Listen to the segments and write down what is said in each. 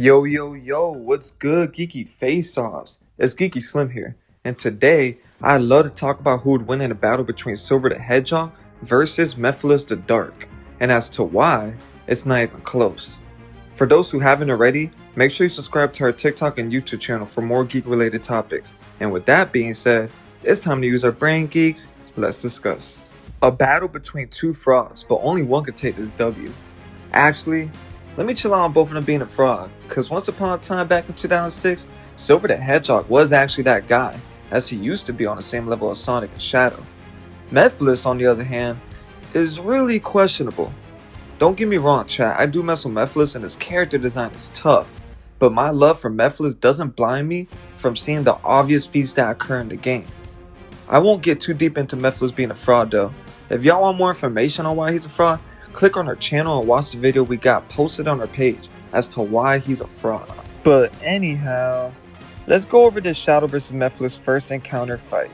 Yo, yo, yo, what's good, Geeky Face-Offs? It's Geeky Slim here, and today, I'd love to talk about who would win in a battle between Silver the Hedgehog versus Mephiles the Dark, and as to why, it's not even close. For those who haven't already, make sure you subscribe to our TikTok and YouTube channel for more geek-related topics, and with that being said, it's time to use our brain, geeks. Let's discuss. A battle between two frauds, but only one could take this W. Actually, let me chill out on both of them being a fraud, cause once upon a time back in 2006, Silver the Hedgehog was actually that guy, as he used to be on the same level as Sonic and Shadow. Mephiles, on the other hand, is really questionable. Don't get me wrong, chat, I do mess with Mephiles and his character design is tough, but my love for Mephiles doesn't blind me from seeing the obvious feats that occur in the game. I won't get too deep into Mephiles being a fraud though. If y'all want more information on why he's a fraud, click on our channel and watch the video we got posted on our page as to why he's a fraud. But anyhow, let's go over this Shadow vs Mephiles first encounter fight.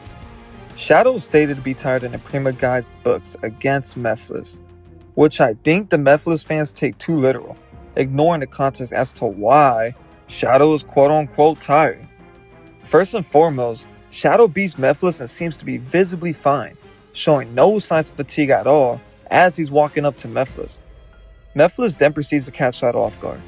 Shadow is stated to be tired in the Prima Guide books against Mephiles, which I think the Mephiles fans take too literal, ignoring the context as to why Shadow is quote unquote tired. First and foremost, Shadow beats Mephiles and seems to be visibly fine, showing no signs of fatigue at all as he's walking up to Mephiles. Mephiles then proceeds to catch Shadow off guard.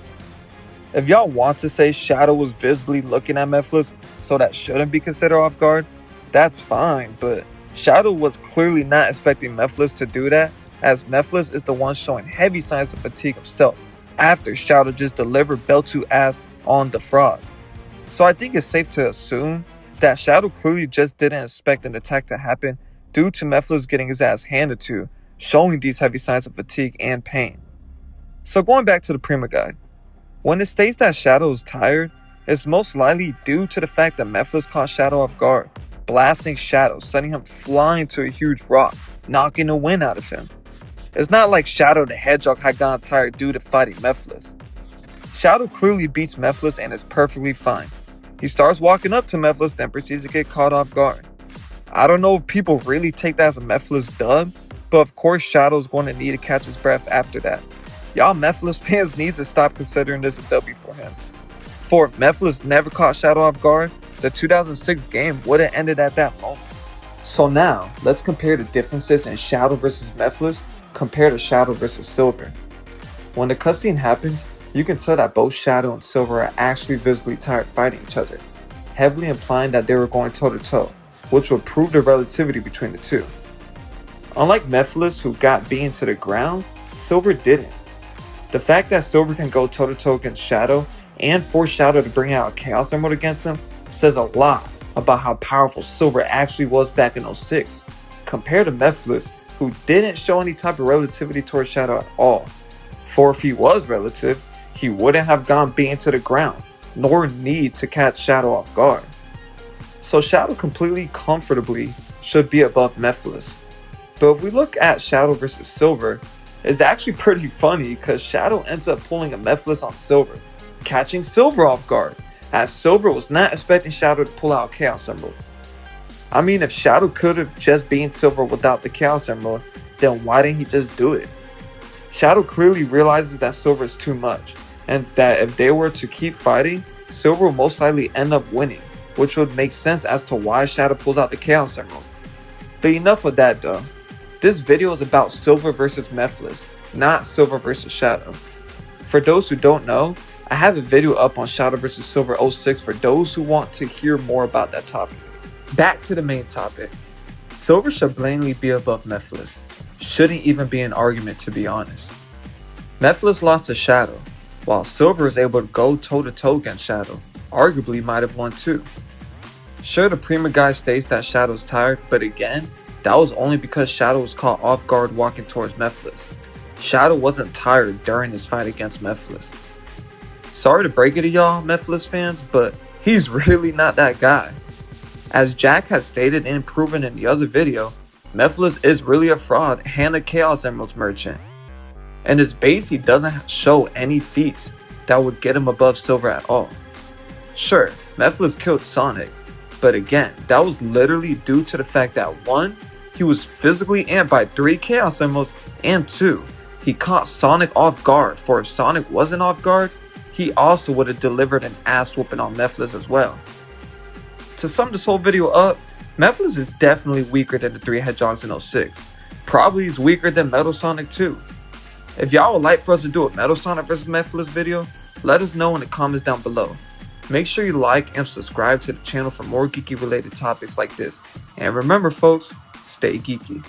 If y'all want to say Shadow was visibly looking at Mephiles, so that shouldn't be considered off guard, that's fine, but Shadow was clearly not expecting Mephiles to do that, as Mephiles is the one showing heavy signs of fatigue himself after Shadow just delivered belt to ass on the fraud. So I think it's safe to assume that Shadow clearly just didn't expect an attack to happen due to Mephiles getting his ass handed to, showing these heavy signs of fatigue and pain. So going back to the Prima Guide, when it states that Shadow is tired, it's most likely due to the fact that Mephiles caught Shadow off guard, blasting Shadow, sending him flying to a huge rock, knocking the wind out of him. It's not like Shadow the Hedgehog had gotten tired due to fighting Mephiles. Shadow clearly beats Mephiles and is perfectly fine. He starts walking up to Mephiles, then proceeds to get caught off guard. I don't know if people really take that as a Mephiles dub, but of course Shadow's going to need to catch his breath after that. Y'all Mephiles fans need to stop considering this a W for him. For if Mephiles never caught Shadow off guard, the 2006 game would have ended at that moment. So now, let's compare the differences in Shadow vs Mephiles compared to Shadow vs Silver. When the cutscene happens, you can tell that both Shadow and Silver are actually visibly tired fighting each other, heavily implying that they were going toe to toe, which would prove the relativity between the two. Unlike Mephiles, who got beaten to the ground, Silver didn't. The fact that Silver can go toe-to-toe against Shadow and force Shadow to bring out a Chaos Emerald against him says a lot about how powerful Silver actually was back in 06, compared to Mephiles, who didn't show any type of relativity towards Shadow at all. For if he was relative, he wouldn't have gone beaten to the ground, nor need to catch Shadow off guard. So Shadow completely comfortably should be above Mephiles. But if we look at Shadow vs Silver, it's actually pretty funny because Shadow ends up pulling a Mephiles on Silver, catching Silver off guard, as Silver was not expecting Shadow to pull out Chaos Emerald. I mean, if Shadow could have just beaten Silver without the Chaos Emerald, then why didn't he just do it? Shadow clearly realizes that Silver is too much, and that if they were to keep fighting, Silver will most likely end up winning, which would make sense as to why Shadow pulls out the Chaos Emerald. But enough of that though. This video is about Silver vs Mephiles, not Silver vs Shadow. For those who don't know, I have a video up on Shadow vs Silver 06 for those who want to hear more about that topic. Back to the main topic. Silver should blatantly be above Mephiles. Shouldn't even be an argument, to be honest. Mephiles lost to Shadow, while Silver is able to go toe-to-toe against Shadow, arguably might have won too. Sure, the Prima Guy states that Shadow's tired, but again, that was only because Shadow was caught off guard walking towards Mephiles. Shadow wasn't tired during his fight against Mephiles. Sorry to break it to y'all Mephiles fans, but he's really not that guy. As Jack has stated and proven in the other video, Mephiles is really a fraud and a Chaos Emeralds merchant. In his base, he doesn't show any feats that would get him above Silver at all. Sure, Mephiles killed Sonic, but again, that was literally due to the fact that 1, he was physically amped by 3 Chaos Emeralds, and 2, he caught Sonic off guard, for if Sonic wasn't off guard, he also would have delivered an ass whooping on Mephiles as well. To sum this whole video up, Mephiles is definitely weaker than the 3 hedgehogs in 06. Probably is weaker than Metal Sonic too. If y'all would like for us to do a Metal Sonic vs Mephiles video, let us know in the comments down below. Make sure you like and subscribe to the channel for more geeky related topics like this. And remember folks, stay geeky.